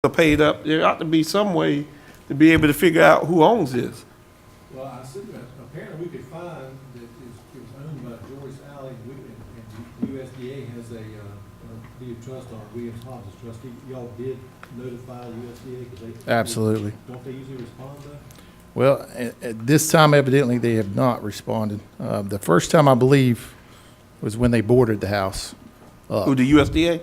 are paid up. There ought to be some way to be able to figure out who owns this. Well, I said that apparently we could find that it was owned by Joyce Alley, and USDA has a deed of trust on it, Williams Hobbs as trustee. Y'all did notify USDA because they. Absolutely. Don't they usually respond to that? Well, at this time, evidently, they have not responded. The first time, I believe, was when they boarded the house. Who, the USDA?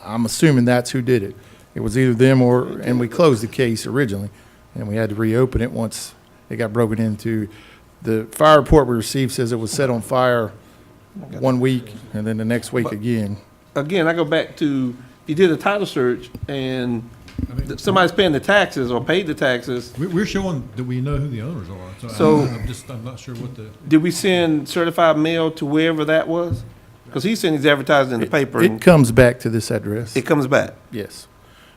I'm assuming that's who did it. It was either them and we closed the case originally, and we had to reopen it once it got broken into. The fire report we received says it was set on fire 1 week, and then the next week again. Again, I go back to, you did a title search and somebody's paying the taxes or paid the taxes. We're showing that we know who the owners are. So- I'm not sure what the. Did we send certified mail to wherever that was? Because he said he's advertised in the paper. It and comes back to this address. it comes back. Yes.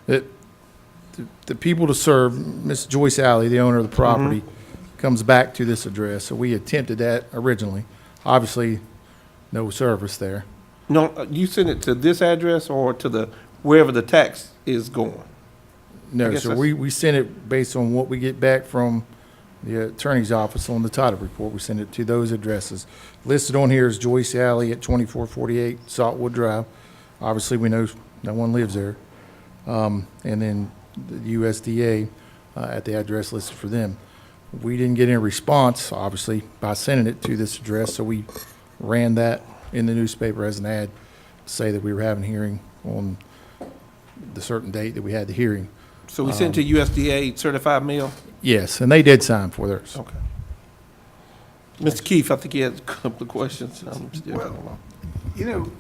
The people to serve, Miss Joyce Alley, the owner of the property, comes back to this address. So we attempted that originally. Obviously, no service there. No, you send it to this address or to the, wherever the tax is going? I No, guess so that's- we send it based on what we get back from the attorney's office on the title report. We send it to those addresses. Listed on here is Joyce Alley at 2448 Saltwood Drive. Obviously, we know no one lives there. And then the USDA at the address listed for them. We didn't get any response, obviously, by sending it to this address, so we ran that in the newspaper as an ad to say that we were having a hearing on the certain date that we had the hearing. So we sent to USDA certified mail? Yes, and they did sign for theirs. Okay. Mr. Keefe, I think he had a couple of questions. I'm still Well- going along. You know,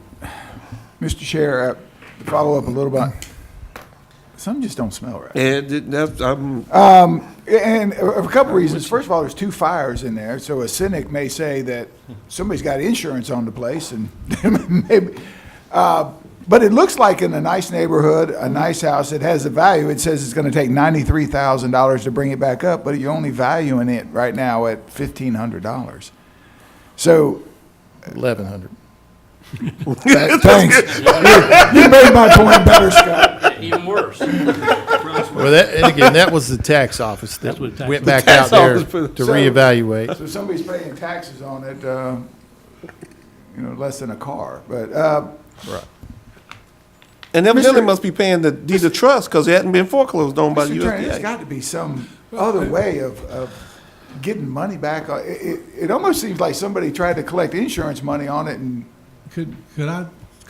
Mr. Chair, to follow up a little bit, some just don't smell right. And that's, And a couple reasons. First of all, there's 2 fires in there, so a cynic may say that somebody's got insurance on the place, and maybe. But it looks like in a nice neighborhood, a nice house, it has a value. It says it's going to take $93,000 to bring it back up, but you're only valuing it right now at $1,500. So, 1,100. thanks. You made my point better, Scott. Even worse. Well, and again, that was the tax office that what the tax- went The back tax out there office put- to So- reevaluate. So somebody's paying taxes on it, less than a car, but, Right. and evidently Mr. must be paying the deed of trust because it hadn't been foreclosed on by the Mr. Attorney, there's USDA. got to be some other way of getting money back. It almost seems like somebody tried to collect insurance money on it, and Could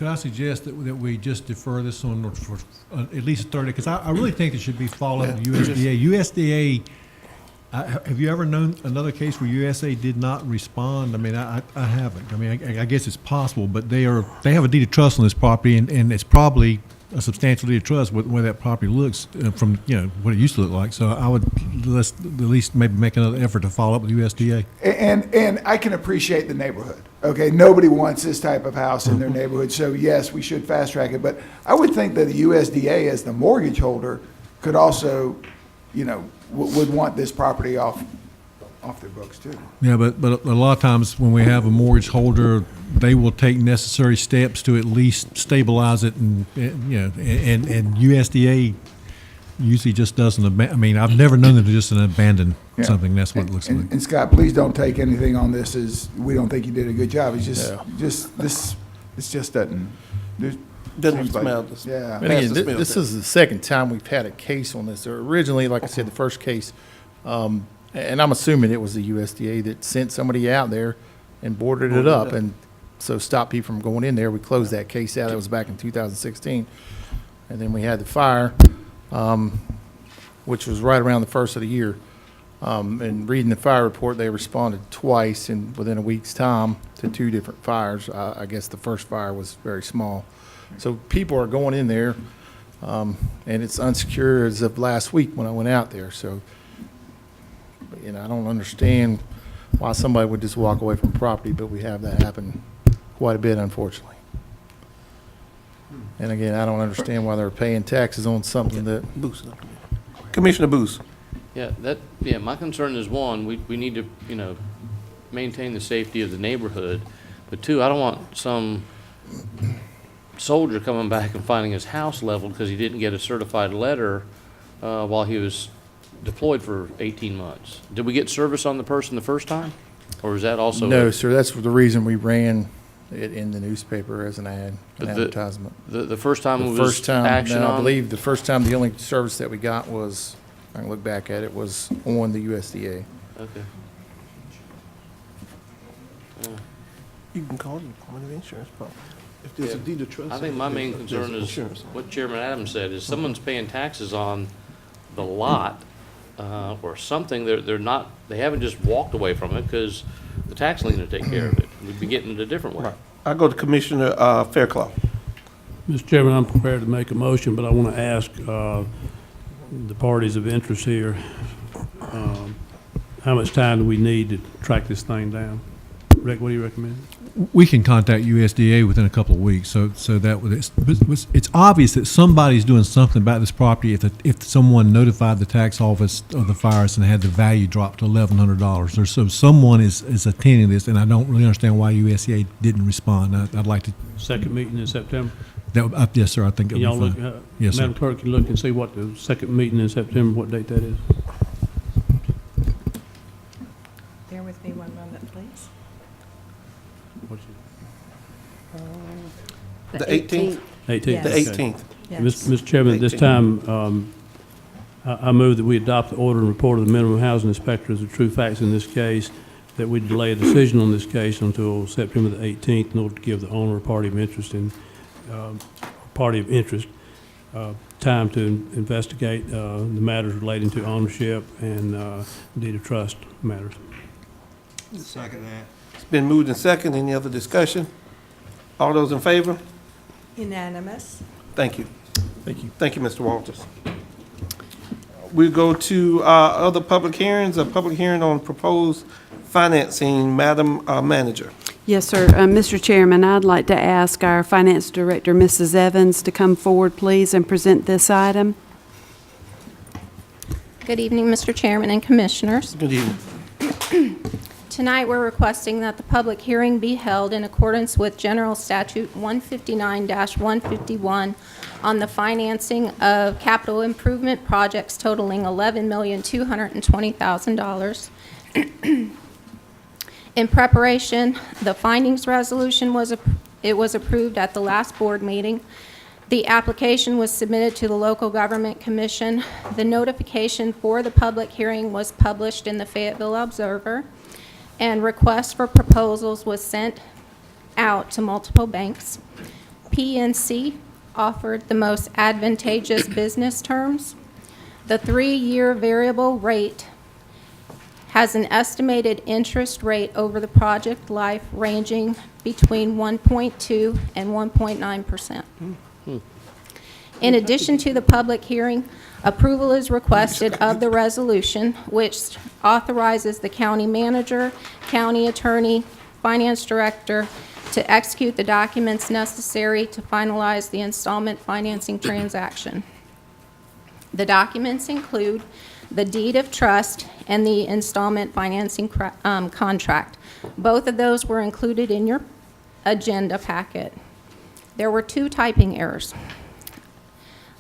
I suggest that we just defer this on for at least 30, because I really think it should be followed with USDA. USDA, have you ever known another case where USA did not respond? I mean, I haven't. I mean, I guess it's possible, but they have a deed of trust on this property, and it's probably a substantial deed of trust with where that property looks from, what it used to look like. So I would, let's at least maybe make another effort to follow up with USDA. and I can appreciate the neighborhood. Okay, nobody wants this type of house in their neighborhood, so yes, we should fast track it. But I would think that the USDA, as the mortgage holder, could also, would want this property off their books too. Yeah, but a lot of times when we have a mortgage holder, they will take necessary steps to at least stabilize it, and USDA usually just doesn't. I mean, I've never known them to just abandon Yeah. something. That's what it looks like. And Scott, please don't take anything on this as we don't think you did a good job. It's Yeah. just this just doesn't. Doesn't seems like- smell this. Yeah. And again, this is the second time we've had a case on this. Originally, like I said, the first case, and I'm assuming it was the USDA that sent somebody out there and boarded it up, and so stopped people from going in there. We closed that case out. That was back in 2016. And then we had the fire, which was right around the first of the year. And reading the fire report, they responded twice within a week's time to 2 different fires. I guess the first fire was very small. So people are going in there, and it's unsecured as of last week when I went out there. So, I don't understand why somebody would just walk away from property, but we have that happen quite a bit, unfortunately. And again, I don't understand why they're paying taxes on something that, Booth. Commissioner Booth. Yeah, my concern is, one, we need to, maintain the safety of the neighborhood. But 2, I don't want some soldier coming back and finding his house leveled because he didn't get a certified letter while he was deployed for 18 months. Did we get service on the person the first time? Or is that also? No, sir, that's the reason we ran it in the newspaper as an ad, an But advertisement. The first time The was first time, action no, I on? believe the first time, the only service that we got was, I can look back at it, was on the USDA. Okay. You can call the Department of Insurance, probably. If there's a Yeah. deed of trust. I think my main there's concern is insurance. what Chairman Adams said, is someone's paying taxes on the lot or something, they're not, they haven't just walked away from it because the tax lien will take care of it. We'd be getting it a different way. Right. I go to Commissioner Fairclough. Mr. Chairman, I'm prepared to make a motion, but I want to ask the parties of interest here, how much time do we need to track this thing down? Rick, what do you recommend? We can contact USDA within a couple of weeks, so that would, it's obvious that somebody's doing something about this property if someone notified the tax office of the fires and had the value drop to $1,100. Or so someone is attending this, and I don't really understand why USDA didn't respond. I'd like to, Second meeting in September? yes, sir, I think Can it y'all would look, be fine. Yes, sir. Madam Clerk, can look and see what the second meeting in September, what date that is? Bear with me one moment, please. What's The 18th? 18th? Yes. The Okay. 18th. Yes. Mr. Chairman, at this 18th. time, I move that we adopt the order and report of the minimum housing inspector as the true facts in this case, that we delay a decision on this case until September the 18th in order to give the owner or party of interest time to investigate the matters relating to ownership and deed of trust matters. It's been moved and second. Any other discussion? All those in favor? Unanimous. Thank you. Thank you. Thank you, Mr. Walters. We go to other public hearings, a public hearing on proposed financing. Madam Manager. Yes, sir. Mr. Chairman, I'd like to ask our Finance Director, Mrs. Evans, to come forward, please, and present this item. Good evening, Mr. Chairman and Commissioners. Good evening. Tonight, we're requesting that the public hearing be held in accordance with General Statute 159-151 on the financing of capital improvement projects totaling $11,220,000. In preparation, the findings resolution was approved at the last board meeting. The application was submitted to the Local Government Commission. The notification for the public hearing was published in the Fayetteville Observer, and request for proposals was sent out to multiple banks. PNC offered the most advantageous business terms. The 3-year variable rate has an estimated interest rate over the project life ranging between 1.2 and 1.9%. In addition to the public hearing, approval is requested of the resolution, which authorizes the county manager, county attorney, finance director to execute the documents necessary to finalize the installment financing transaction. The documents include the deed of trust and the installment financing contract. Both of those were included in your agenda packet. There were 2 typing errors.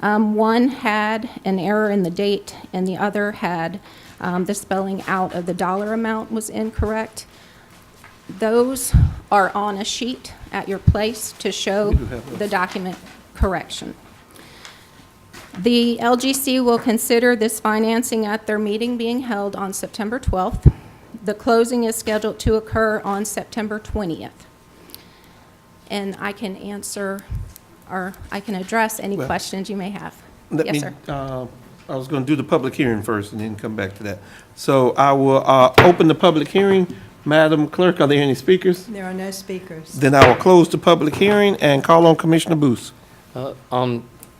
One had an error in the date, and the other had the spelling out of the dollar amount was incorrect. Those are on a sheet at your place to show the document correction. The LGC will consider this financing at their meeting being held on September 12th. The closing is scheduled to occur on September 20th. And I can answer, or I can address any Well, questions you may have. Let Yes, me, sir. I was going to do the public hearing first and then come back to that. So I will open the public hearing. Madam Clerk, are there any speakers? There are no speakers. Then I will close the public hearing and call on Commissioner Booth.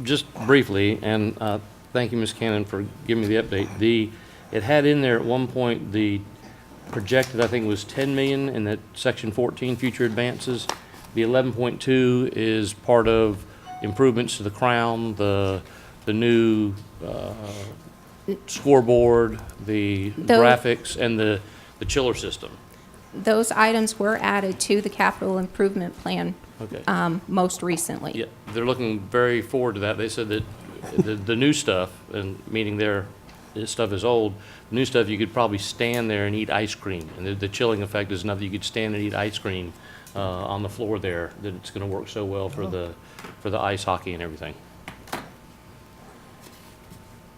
Just briefly, and thank you, Ms. Cannon, for giving me the update. It had in there at one point the projected, I think it was 10 million in that section 14, future advances. The 11.2 is part of improvements to the crown, the new scoreboard, the graphics, and the chiller system. Those items were added to the capital improvement plan Okay. most recently. Yeah, they're looking very forward to that. They said that the new stuff, and meaning this stuff is old, the new stuff, you could probably stand there and eat ice cream. And the chilling effect is enough that you could stand and eat ice cream on the floor there, that it's going to work so well for the ice hockey and everything.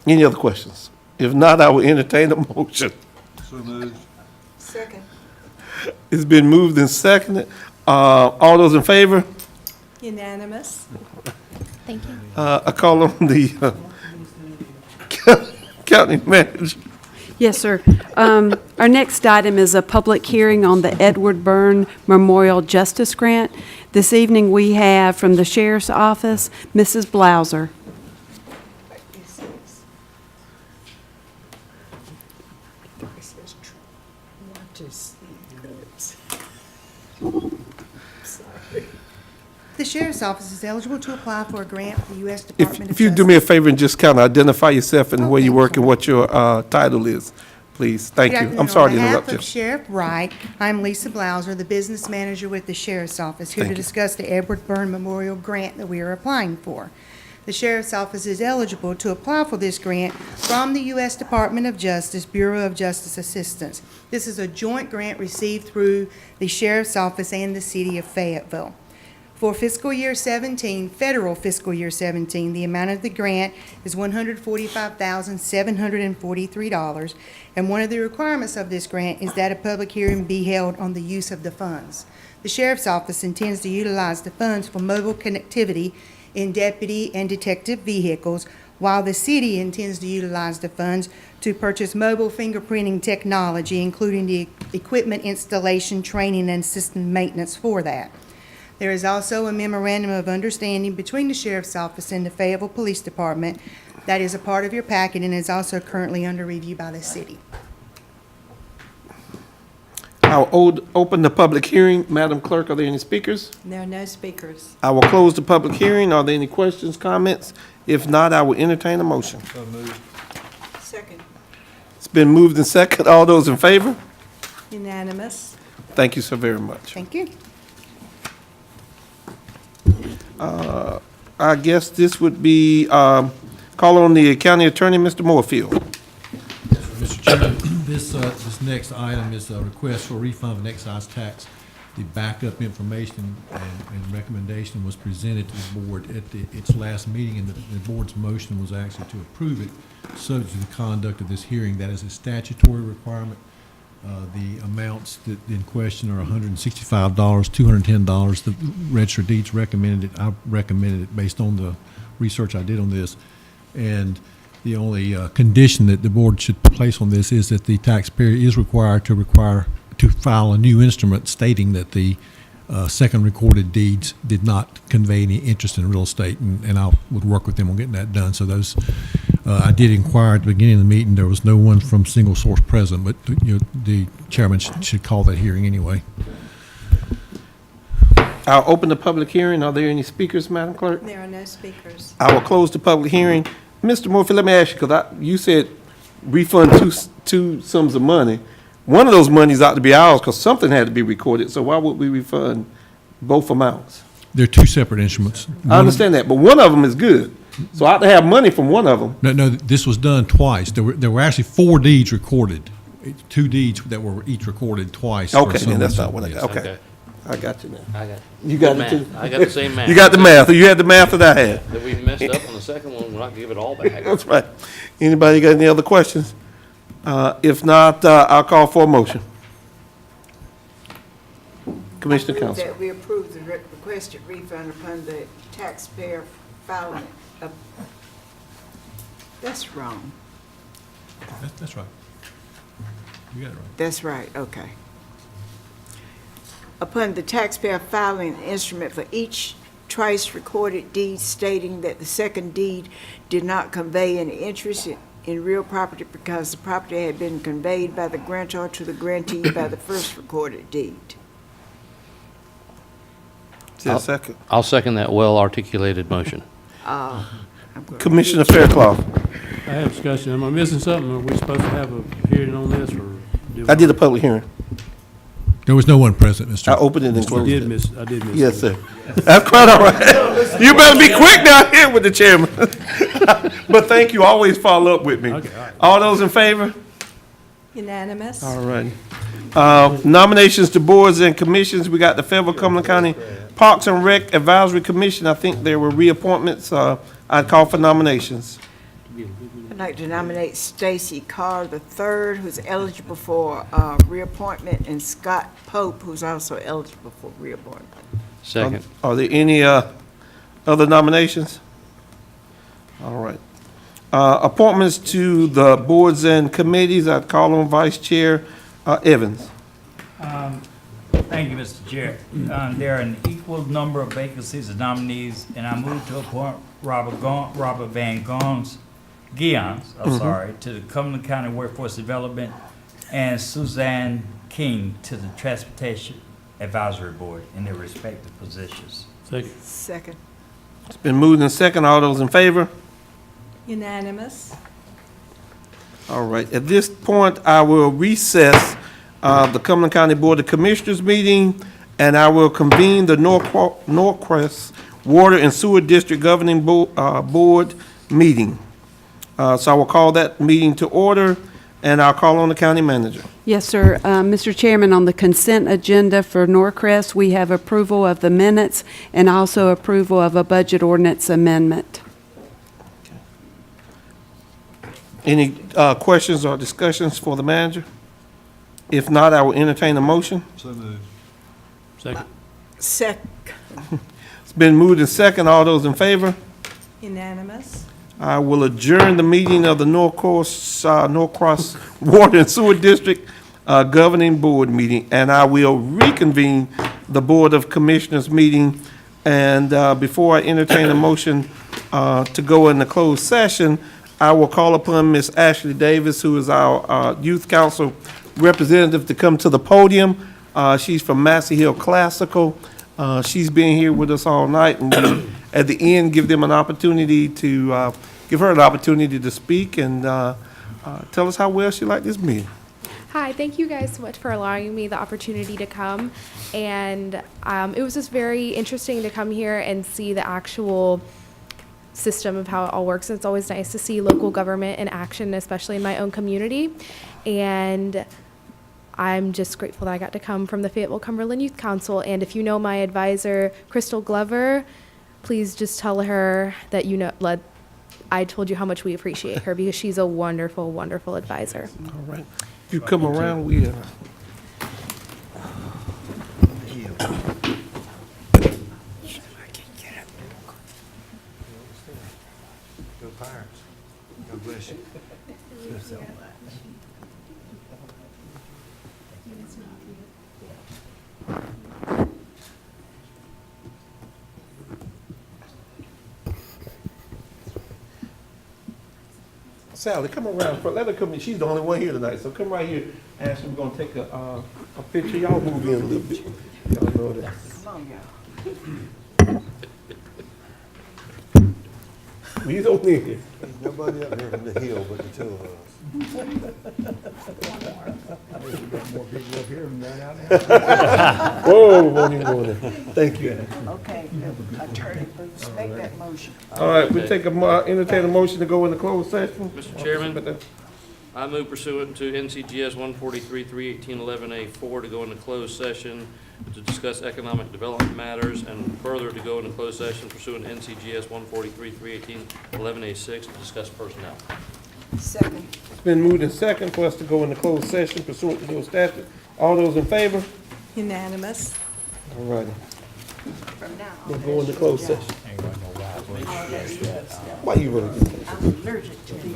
Any other questions? If not, I will entertain a motion. Second. It's been moved and seconded. All those in favor? Unanimous. Thank you. I call on the county manager. Yes, sir. Our next item is a public hearing on the Edward Byrne Memorial Justice Grant. This evening, we have from the Sheriff's Office, Mrs. Blauser. The Sheriff's Office is eligible to apply for a grant from the U.S. Department of If you Justice. do me a favor and just kind of identify yourself and where you Okay. work and what your title is, please. Thank Good you. afternoon. I'm sorry to interrupt On behalf you. of Sheriff Wright, I'm Lisa Blauser, the business manager with the Sheriff's Office, here to Thank you. discuss the Edward Byrne Memorial Grant that we are applying for. The Sheriff's Office is eligible to apply for this grant from the U.S. Department of Justice, Bureau of Justice Assistance. This is a joint grant received through the Sheriff's Office and the City of Fayetteville. For fiscal year 17, federal fiscal year 17, the amount of the grant is $145,743, and one of the requirements of this grant is that a public hearing be held on the use of the funds. The Sheriff's Office intends to utilize the funds for mobile connectivity in deputy and detective vehicles, while the city intends to utilize the funds to purchase mobile fingerprinting technology, including the equipment installation, training, and system maintenance for that. There is also a memorandum of understanding between the Sheriff's Office and the Fayetteville Police Department that is a part of your packet and is also currently under review by the city. I'll open the public hearing. Madam Clerk, are there any speakers? There are no speakers. I will close the public hearing. Are there any questions, comments? If not, I will entertain a motion. Second. It's been moved and seconded. All those in favor? Unanimous. Thank you so very much. Thank you. I guess this would be, call on the county attorney, Mr. Moorfield. Mr. Chairman, this next item is a request for a refund of an excise tax. The backup information and recommendation was presented to the board at its last meeting, and the board's motion was actually to approve it, subject to the conduct of this hearing. That is a statutory requirement. The amounts that in question are $165, $210. The Register of Deeds recommended it. I recommended it based on the research I did on this. And the only condition that the board should place on this is that the taxpayer is required to file a new instrument stating that the second recorded deeds did not convey any interest in real estate, and I would work with them on getting that done. So those, I did inquire at the beginning of the meeting. There was no one from Single Source present, but the chairman should call that hearing anyway. I'll open the public hearing. Are there any speakers, Madam Clerk? There are no speakers. I will close the public hearing. Mr. Murphy, let me ask you, because you said refund two sums of money. One of those monies ought to be ours because something had to be recorded, so why would we refund both amounts? They're two separate instruments. I understand that, but one of them is good. So I ought to have money from one of them. No, this was done twice. There were actually 4 deeds recorded, 2 deeds that were each recorded twice. for Okay, some then that's reason. not what I Yes. got. Okay, I got you now. I got You got good it too? math. I got the same math. You got the math. You had the math that I had. That we messed up on the second one, we're not gonna give it all back. That's right. Anybody got any other questions? If not, I'll call for a motion. Commissioner I move Council. that we approve the requested refund upon the taxpayer filing of, that's wrong. That's right. You got it right. That's right, okay. Upon the taxpayer filing an instrument for each twice recorded deed stating that the second deed did not convey any interest in real property because the property had been conveyed by the grantor to the grantee by the first recorded deed. Is there a second? I'll second that well-articulated motion. I'm gonna Commissioner repeat- Fairclough. I have discussion. Am I missing something? Are we supposed to have a hearing on this, or? I did a public hearing. There was no one present, Mr. I opened it and I closed did it. miss, I did miss. Yes, sir. That's quite all right. You better be quick down here with the chairman. But thank you, always follow up with me. Okay, all right. All those in favor? Unanimous. All right. Nominations to boards and commissions, we got the Fayetteville Cumberland County Parks and Rec Advisory Commission. I think there were reappointments. I'd call for nominations. I'd like to nominate Stacy Carr III, who's eligible for reappointment, and Scott Pope, who's also eligible for reappointment. Second. Are there any other nominations? All right. Appointments to the boards and committees, I'd call on Vice Chair Evans. Thank you, Mr. Chair. There are an equal number of vacancies as nominees, and I move to appoint Robert Van Guons, to the Cumberland County Workforce Development, and Suzanne King to the Transportation Advisory Board in their respective positions. Second. Second. It's been moved and second. All those in favor? Unanimous. All right. At this point, I will recess the Cumberland County Board of Commissioners meeting, and I will convene the Norcrest Water and Sewer District Governing Board meeting. So I will call that meeting to order, and I'll call on the county manager. Yes, sir. Mr. Chairman, on the consent agenda for Norcrest, we have approval of the minutes and also approval of a budget ordinance amendment. Any questions or discussions for the manager? If not, I will entertain a motion. Second. Second. It's been moved and second. All those in favor? Unanimous. I will adjourn the meeting of the Norcross Water and Sewer District Governing Board meeting, and I will reconvene the Board of Commissioners meeting. And before I entertain a motion to go into closed session, I will call upon Ms. Ashley Davis, who is our Youth Council representative, to come to the podium. She's from Massey Hill Classical. She's been here with us all night, and we, at the end, give them an opportunity to, give her an opportunity to speak and tell us how well she liked this meeting. Hi, thank you guys so much for allowing me the opportunity to come. And it was just very interesting to come here and see the actual system of how it all works. It's always nice to see local government in action, especially in my own community. And I'm just grateful that I got to come from the Fayetteville Cumberland Youth Council. And if you know my advisor, Crystal Glover, please just tell her that I told you how much we appreciate her, because she's a wonderful, wonderful advisor. All right. If you come around, we, Sally, come around. Let her come in. She's the only one here tonight, so come right here. Ashley, we're gonna take a picture. Y'all move in a little bit. Y'all know that. He's over here. Nobody up here from the hill but the two of us. Whoa, won't even go there. Thank you, Ashley. Okay, Attorney Boots, make that motion. All right, we take entertain a motion to go into closed session. Mr. Chairman, I move pursuant to NCGS 143-318-11A4 to go into closed session to discuss economic development matters, and further to go into closed session pursuant to NCGS 143-318-11A6 to discuss personnel. Second. It's been moved and second for us to go into closed session pursuant to those statutes. All those in favor? Unanimous. All righty. From now on. We'll go into closed session. Why you running? I'm allergic to the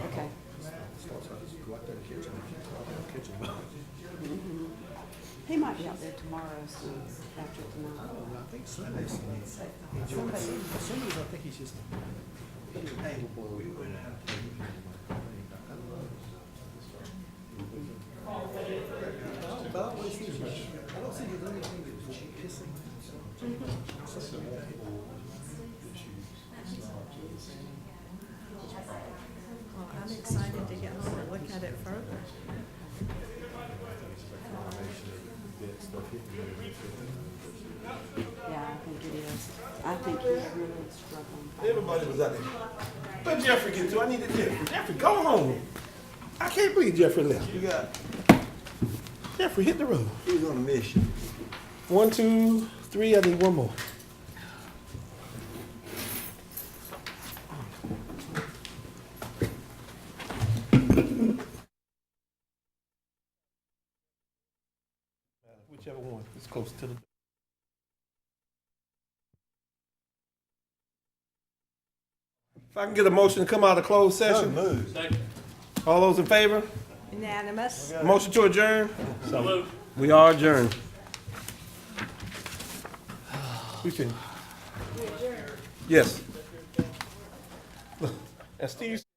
Okay. He might be out there tomorrow, so after tonight. Well, I'm excited to get home and look at it further. Yeah, I think it is. I think he's really struggling. Everybody was out there. Where'd Jeffrey get to? I needed Jeffrey. Jeffrey, go home. I can't believe Jeffrey left. You got, Jeffrey, hit the road. he's on a mission. 1, 2, 3, I need one more. Whichever one is close to the. If I can get a motion to come out of closed session, Move. all those in favor? Unanimous. Motion to adjourn? We are adjourned. We can. Yes. And Steve.